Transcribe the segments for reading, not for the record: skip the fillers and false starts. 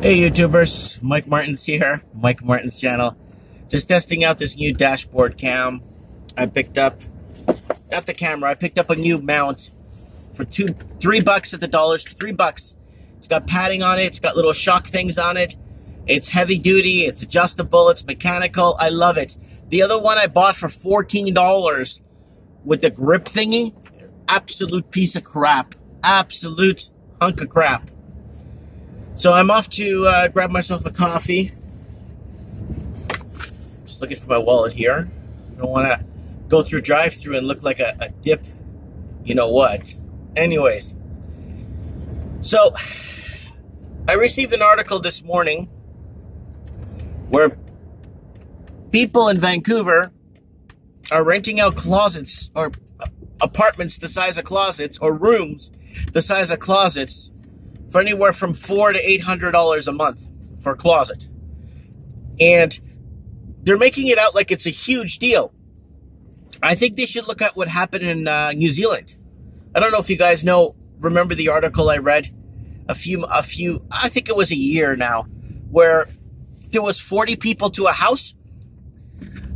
Hey YouTubers, Mike Martin's here, Mike Martin's channel. Just testing out this new dashboard cam. I picked up, not the camera, I picked up a new mount for $3 at the dollar store, $3. It's got padding on it, it's got little shock things on it. It's heavy duty, it's adjustable, it's mechanical, I love it. The other one I bought for $14 with the grip thingy, absolute piece of crap. Absolute hunk of crap. So I'm off to grab myself a coffee. Just looking for my wallet here. I don't want to go through drive-through and look like a dip, you know what. Anyways, so I received an article this morning where people in Vancouver are renting out closets or apartments the size of closets or rooms the size of closets for anywhere from $400 to $800 a month for a closet. And they're making it out like it's a huge deal. I think they should look at what happened in New Zealand. I don't know if you guys remember the article I read a few, I think it was a year now, where there was 40 people to a house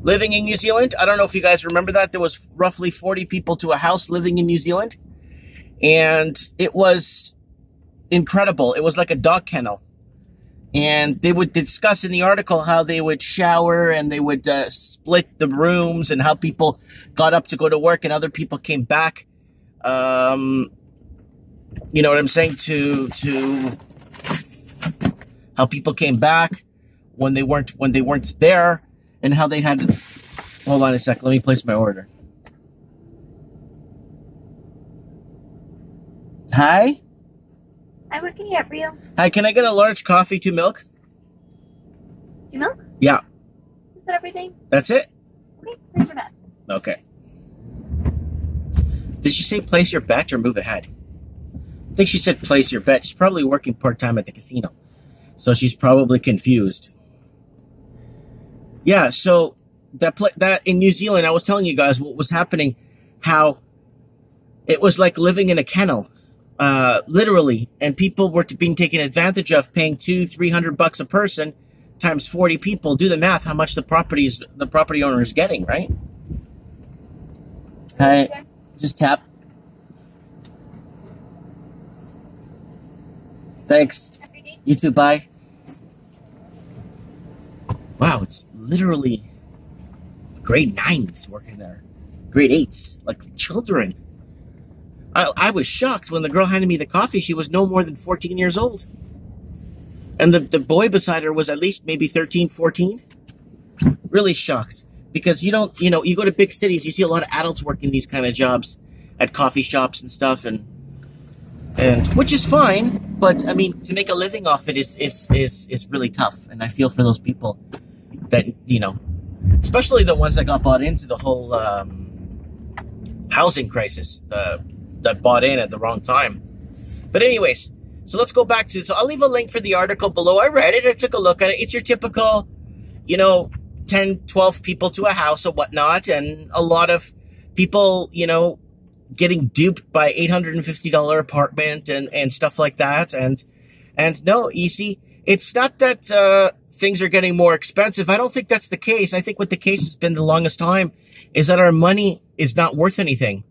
living in New Zealand. I don't know if you guys remember that. There was roughly 40 people to a house living in New Zealand. And it was incredible. It was like a dog kennel. And they would discuss in the article how they would shower and they would split the rooms and how people got up to go to work and other people came back. You know what I'm saying? To how people came back when they weren't there, and how they had to... Hold on a sec. Let me place my order. Hi? Hi, what can I get for you? Hi, can I get a large coffee, 2 milk? 2 milk? Yeah. Is that everything? That's it? Okay, here's your bet. Okay. Did she say place your bet or move ahead? I think she said place your bet. She's probably working part-time at the casino. So she's probably confused. Yeah, so that in New Zealand, I was telling you guys what was happening, how it was like living in a kennel, literally, and people were being taken advantage of, paying $200-300 a person times 40 people. Do the math, how much the property owner is getting, right? Hi, just tap. Thanks. You too, bye. Wow, it's literally grade 9s working there. Grade 8s, like children. I was shocked when the girl handed me the coffee. She was no more than 14 years old. And the boy beside her was at least maybe 13, 14. Really shocked. Because you go to big cities, you see a lot of adults working these kind of jobs at coffee shops and stuff, and which is fine, but I mean, to make a living off it is really tough. And I feel for those people that, especially the ones that got bought into the whole housing crisis, that bought in at the wrong time. But anyways, so let's go back to, so I'll leave a link for the article below. I read it, I took a look at it. It's your typical, 10, 12 people to a house or whatnot, and a lot of people, getting duped by $850 apartment and stuff like that. And no, you see, it's not that things are getting more expensive. I don't think that's the case. I think what the case has been the longest time is that our money is not worth anything.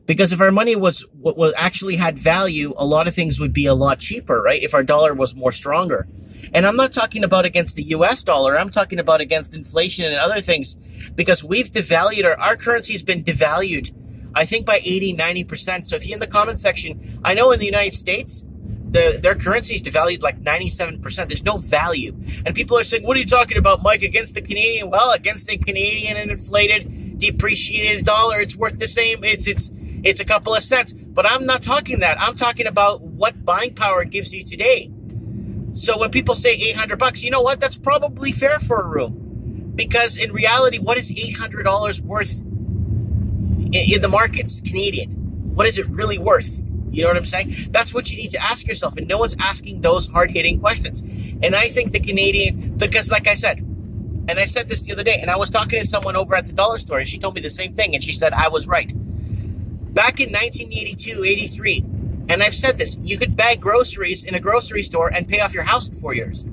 Because if our money was what actually had value, a lot of things would be a lot cheaper, right? If our dollar was more stronger. And I'm not talking about against the US dollar. I'm talking about against inflation and other things, because we've devalued our currency has been devalued, I think, by 80-90%. So if you're in the comment section, I know in the United States, their currency is devalued like 97%. There's no value. And people are saying, what are you talking about, Mike, against the Canadian? Well, against the Canadian and inflated, depreciated dollar, it's worth the same. It's a couple of cents. But I'm not talking that. I'm talking about what buying power it gives you today. So when people say $800, you know what? That's probably fair for a room. Because in reality, what is $800 worth in the markets, Canadian? What is it really worth? You know what I'm saying? That's what you need to ask yourself. And no one's asking those hard-hitting questions. And I think the Canadian, because like I said, and I said this the other day, and I was talking to someone over at the dollar store, and she told me the same thing, and she said I was right. Back in 1982, 83, And I've said this, you could bag groceries in a grocery store and pay off your house in 4 years.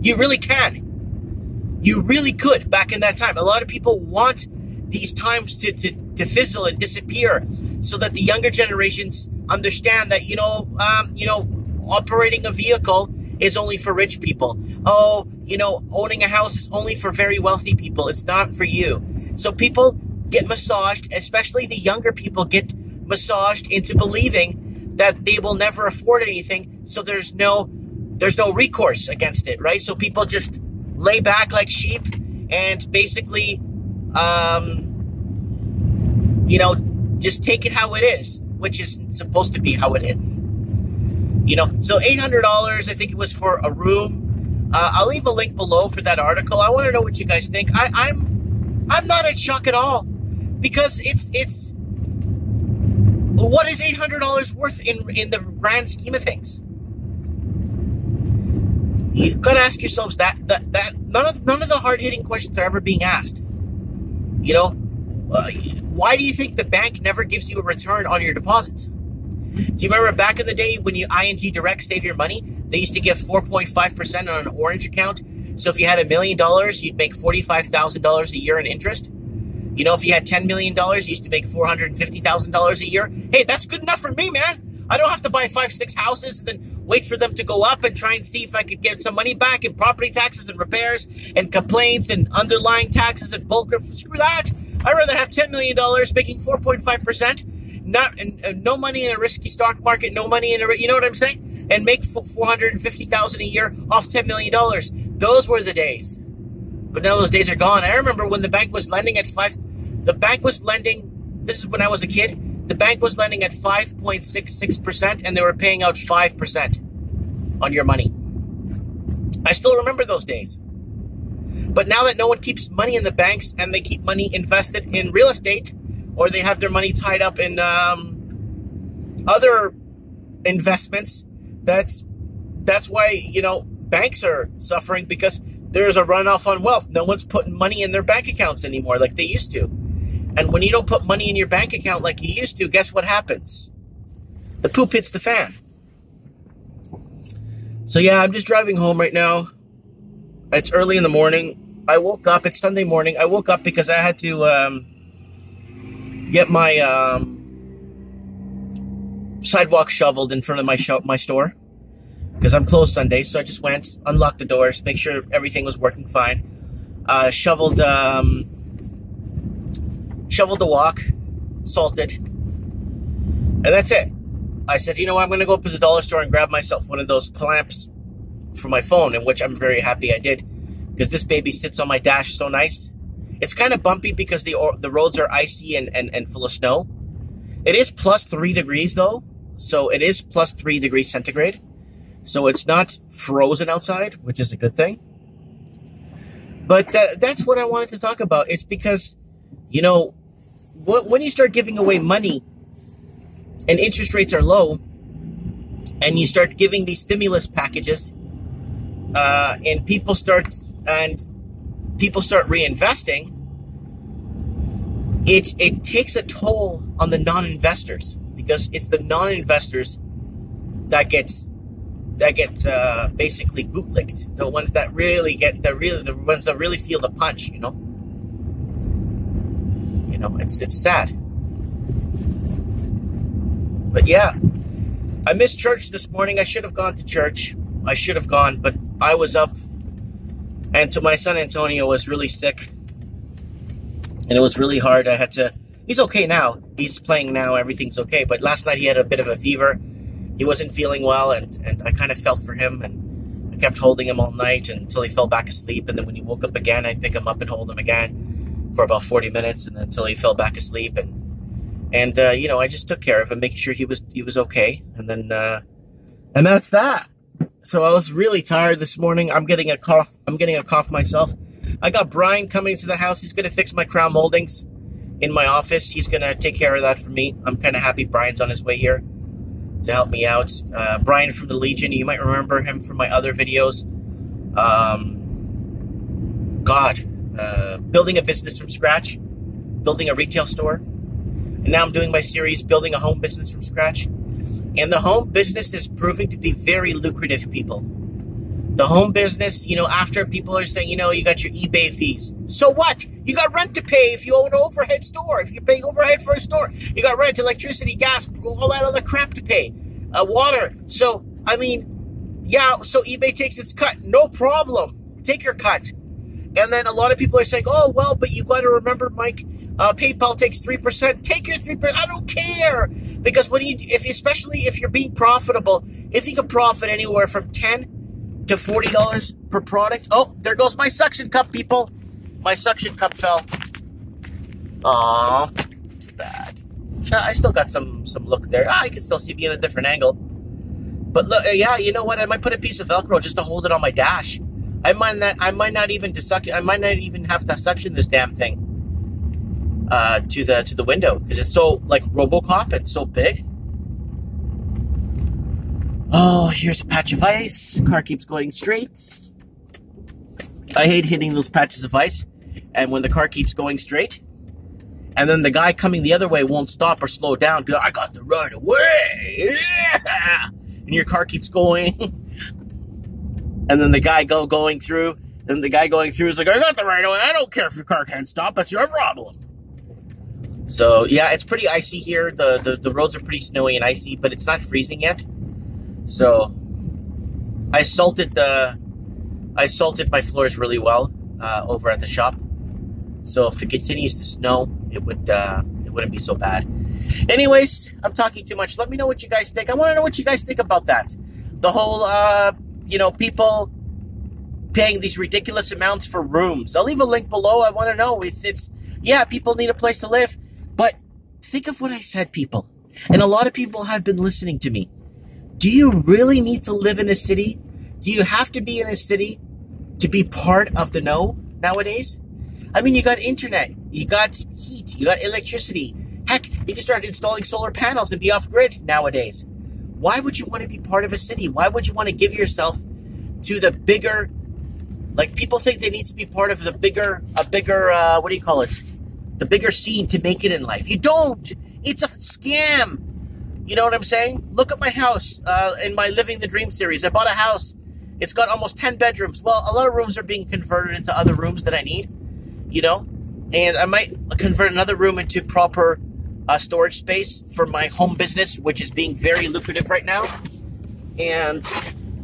You really can. You really could back in that time. A lot of people want these times to fizzle and disappear so that the younger generations understand that, operating a vehicle is only for rich people. Oh, owning a house is only for very wealthy people. It's not for you. So people get massaged, especially the younger people get massaged into believing that they will never afford anything, so there's no recourse against it, right? So people just lay back like sheep and basically, just take it how it is, which is supposed to be how it is. So $800, I think it was for a room. I'll leave a link below for that article. I want to know what you guys think. I'm not in shock at all, because it's what is $800 worth in the grand scheme of things? You've got to ask yourselves that none of the hard-hitting questions are ever being asked. Why do you think the bank never gives you a return on your deposits? Do you remember back in the day when you ING Direct Save Your Money? They used to give 4.5% on an orange account. So if you had $1 million, you'd make $45,000 a year in interest. If you had $10 million, you used to make $450,000 a year. Hey, that's good enough for me, man. I don't have to buy 5-6 houses and then wait for them to go up and try and see if I could get some money back in property taxes and repairs and complaints and underlying taxes and bulk. Screw that. I'd rather have $10 million making 4.5%, no money in a risky stock market, no money in you know what I'm saying? And make $450,000 a year off $10 million. Those were the days. But now those days are gone. I remember when the bank was lending at this is when I was a kid, the bank was lending at 5.66% and they were paying out 5% on your money. I still remember those days. But now that no one keeps money in the banks and they keep money invested in real estate, or they have their money tied up in other investments, that's why, banks are suffering, because there's a runoff on wealth. No one's putting money in their bank accounts anymore like they used to. And when you don't put money in your bank account like you used to, guess what happens? The poop hits the fan. So yeah, I'm just driving home right now. It's early in the morning. I woke up. It's Sunday morning. I woke up because I had to get my sidewalk shoveled in front of my store, because I'm closed Sunday. So I just went, unlocked the doors, make sure everything was working fine. Shoveled the walk, salted, and that's it. I said, I'm going to go up to the dollar store and grab myself one of those clamps for my phone, in which I'm very happy I did, because this baby sits on my dash so nice. It's kind of bumpy because the roads are icy and full of snow. It is plus 3 degrees though, so it is plus 3 degrees centigrade. So it's not frozen outside, which is a good thing. But that's what I wanted to talk about. It's because, when you start giving away money and interest rates are low, and you start giving these stimulus packages, and people start reinvesting, it takes a toll on the non-investors, because it's the non-investors that get basically bootlicked. The ones that really the ones that really feel the punch. It's sad. But yeah, I missed church this morning. I should have gone to church. I should have gone, but I was up, and my son Antonio was really sick, and it was really hard. He's okay now. He's playing now. Everything's okay. But last night he had a bit of a fever. He wasn't feeling well, and I kind of felt for him, and I kept holding him all night until he fell back asleep. And then when he woke up again, I'd pick him up and hold him again for about 40 minutes, and then until he fell back asleep. And I just took care of him, making sure he was okay. And then and that's that. So I was really tired this morning. I'm getting a cough myself. I got Brian coming to the house. He's going to fix my crown moldings in my office. He's going to take care of that for me. I'm kind of happy Brian's on his way here to help me out. Brian from the Legion, you might remember him from my other videos. Building a business from scratch, building a retail store. And now I'm doing my series, Building a Home Business from Scratch. And the home business is proving to be very lucrative, people. The home business, you know, after people are saying, you know, you got your eBay fees. So what? You got rent to pay if you own an overhead store. If you're paying overhead for a store, you got rent, electricity, gas, all that other crap to pay. Water. So, I mean, yeah, so eBay takes its cut. No problem. Take your cut. And then a lot of people are saying, oh, well, but you got to remember, Mike, PayPal takes 3%. Take your 3%. I don't care. Because especially if you're being profitable, if you can profit anywhere from $10 to $40 per product. Oh, there goes my suction cup, people. My suction cup fell. Aw, too bad. I still got some look there. I can still see me in a different angle. But look, yeah, you know what? I might put a piece of Velcro just to hold it on my dash. I might not even have to suction this damn thing to the window because it's so like RoboCop. It's so big. Oh, here's a patch of ice. Car keeps going straight. I hate hitting those patches of ice. And when the car keeps going straight, and then the guy coming the other way won't stop or slow down because I got the right of way. Yeah! And your car keeps going. And then the guy going through is like, I got the right of way. I don't care if your car can't stop. That's your problem. So, yeah, it's pretty icy here. The roads are pretty snowy and icy, but it's not freezing yet. So I salted my floors really well over at the shop. So if it continues to snow, it wouldn't be so bad. Anyways, I'm talking too much. Let me know what you guys think. I want to know what you guys think about that. The whole you know, people paying these ridiculous amounts for rooms. I'll leave a link below. I want to know. It's yeah, people need a place to live, but think of what I said, people. And a lot of people have been listening to me. Do you really need to live in a city? Do you have to be in a city to be part of the know nowadays? I mean, you got internet, you got heat, you got electricity. Heck, you can start installing solar panels and be off-grid nowadays. Why would you want to be part of a city? Why would you want to give yourself to the bigger, like people think they need to be part of the bigger, what do you call it? The bigger scene to make it in life. You don't. It's a scam. You know what I'm saying? Look at my house in my Living the Dream series. I bought a house. It's got almost 10 bedrooms. Well, a lot of rooms are being converted into other rooms that I need, you know? And I might convert another room into proper storage space for my home business, which is being very lucrative right now. And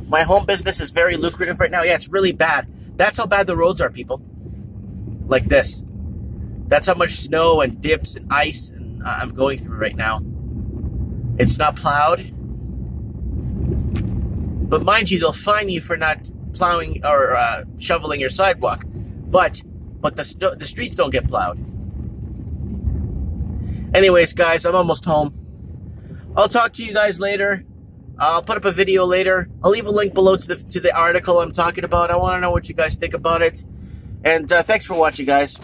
my home business is very lucrative right now. Yeah, it's really bad. That's how bad the roads are, people. Like this. That's how much snow and dips and ice I'm going through right now. It's not plowed. But mind you, they'll fine you for not plowing or shoveling your sidewalk. But the streets don't get plowed. Anyways, guys, I'm almost home. I'll talk to you guys later. I'll put up a video later. I'll leave a link below to the article I'm talking about. I want to know what you guys think about it. And thanks for watching, guys.